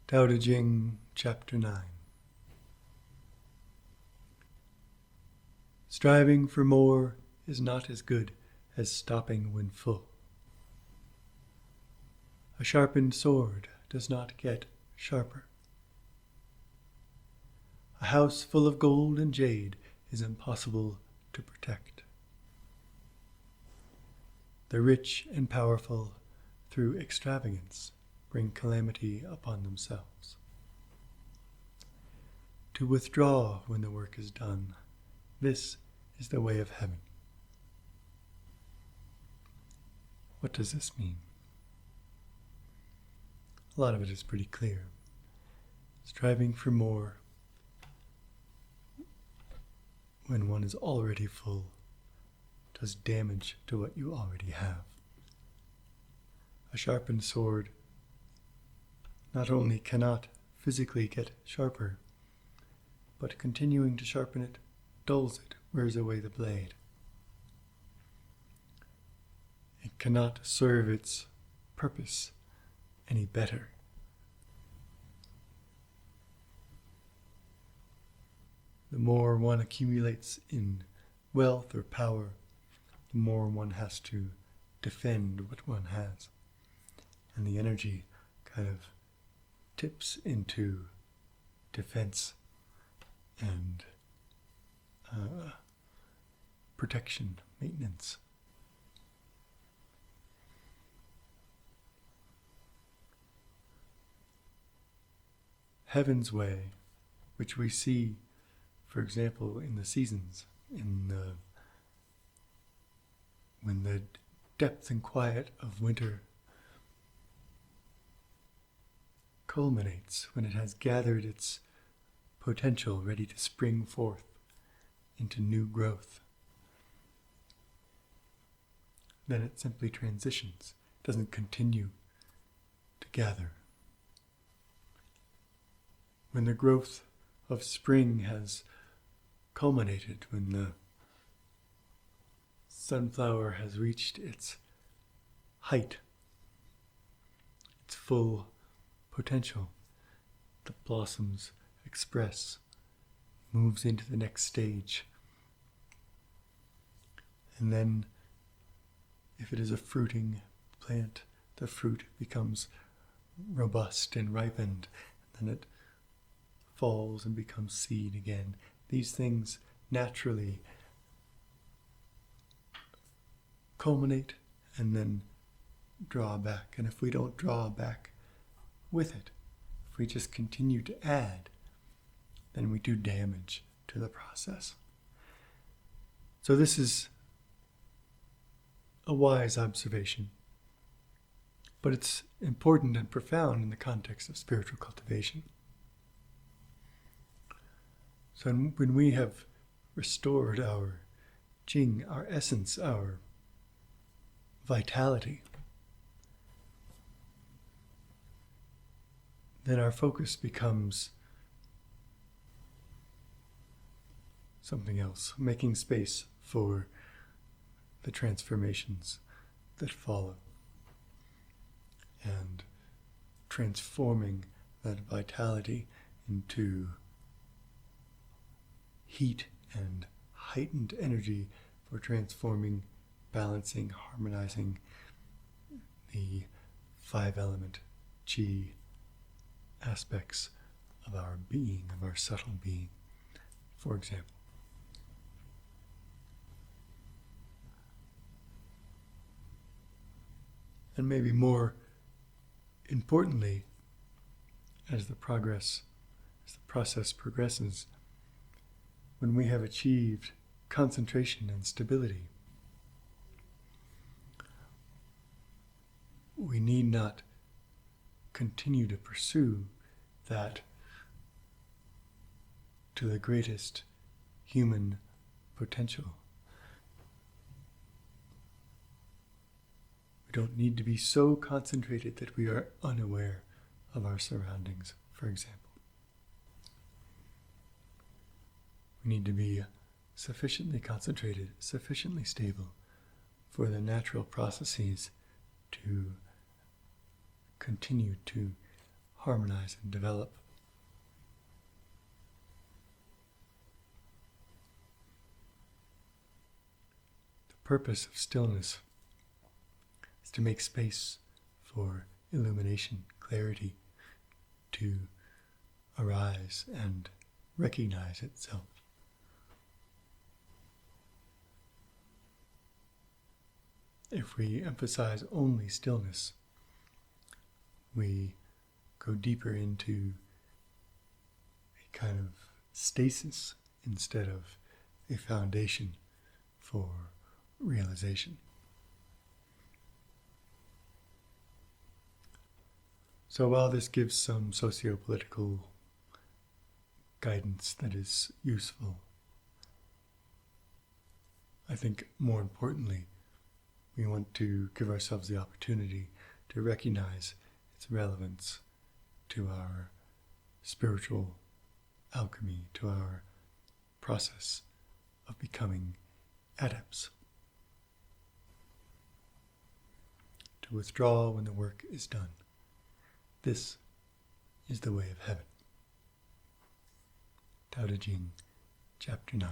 DaoDe Jing, Chapter 9. Striving for more is not as good as stopping when full. A sharpened sword does not get sharper. A house full of gold and jade is impossible to protect. The rich and powerful, through extravagance, bring calamity upon themselves. To withdraw when the work is done, this is the way of heaven. What does this mean? A lot of it is pretty clear. Striving for more when one is already full does damage to what you already have. A sharpened sword not only cannot physically get sharper, but continuing to sharpen it dulls it, wears away the blade. It cannot serve its purpose any better. The more one accumulates in wealth or power, the more one has to defend what one has. And the energy kind of tips into defense and protection, maintenance. Heaven's way, which we see, for example, in the seasons, when the depth and quiet of winter culminates, when it has gathered its potential ready to spring forth into new growth. Then it simply transitions, doesn't continue to gather. When the growth of spring has culminated, when the sunflower has reached its height, its full potential, the blossoms express, moves into the next stage. And then, if it is a fruiting plant, the fruit becomes robust and ripened, and then it falls and becomes seed again. These things naturally culminate and then draw back. And if we don't draw back with it, if we just continue to add, then we do damage to the process. So this is a wise observation, but it's important and profound in the context of spiritual cultivation. So when we have restored our Jing, our essence, our vitality, then our focus becomes something else, making space for the transformations that follow and transforming that vitality into heat and heightened energy for transforming, balancing, harmonizing the 5-element Qi aspects of our being, of our subtle being, for example. And maybe more importantly, as the process progresses, when we have achieved concentration and stability, we need not continue to pursue that to the greatest human potential. We don't need to be so concentrated that we are unaware of our surroundings, for example. We need to be sufficiently concentrated, sufficiently stable for the natural processes to continue to harmonize and develop. The purpose of stillness is to make space for illumination, clarity to arise and recognize itself. If we emphasize only stillness, we go deeper into a kind of stasis instead of a foundation for realization. So while this gives some socio-political guidance that is useful, I think more importantly, we want to give ourselves the opportunity to recognize its relevance to our spiritual alchemy, to our process of becoming adepts. To withdraw when the work is done. This is the way of heaven. DaoDe Jing, Chapter 9.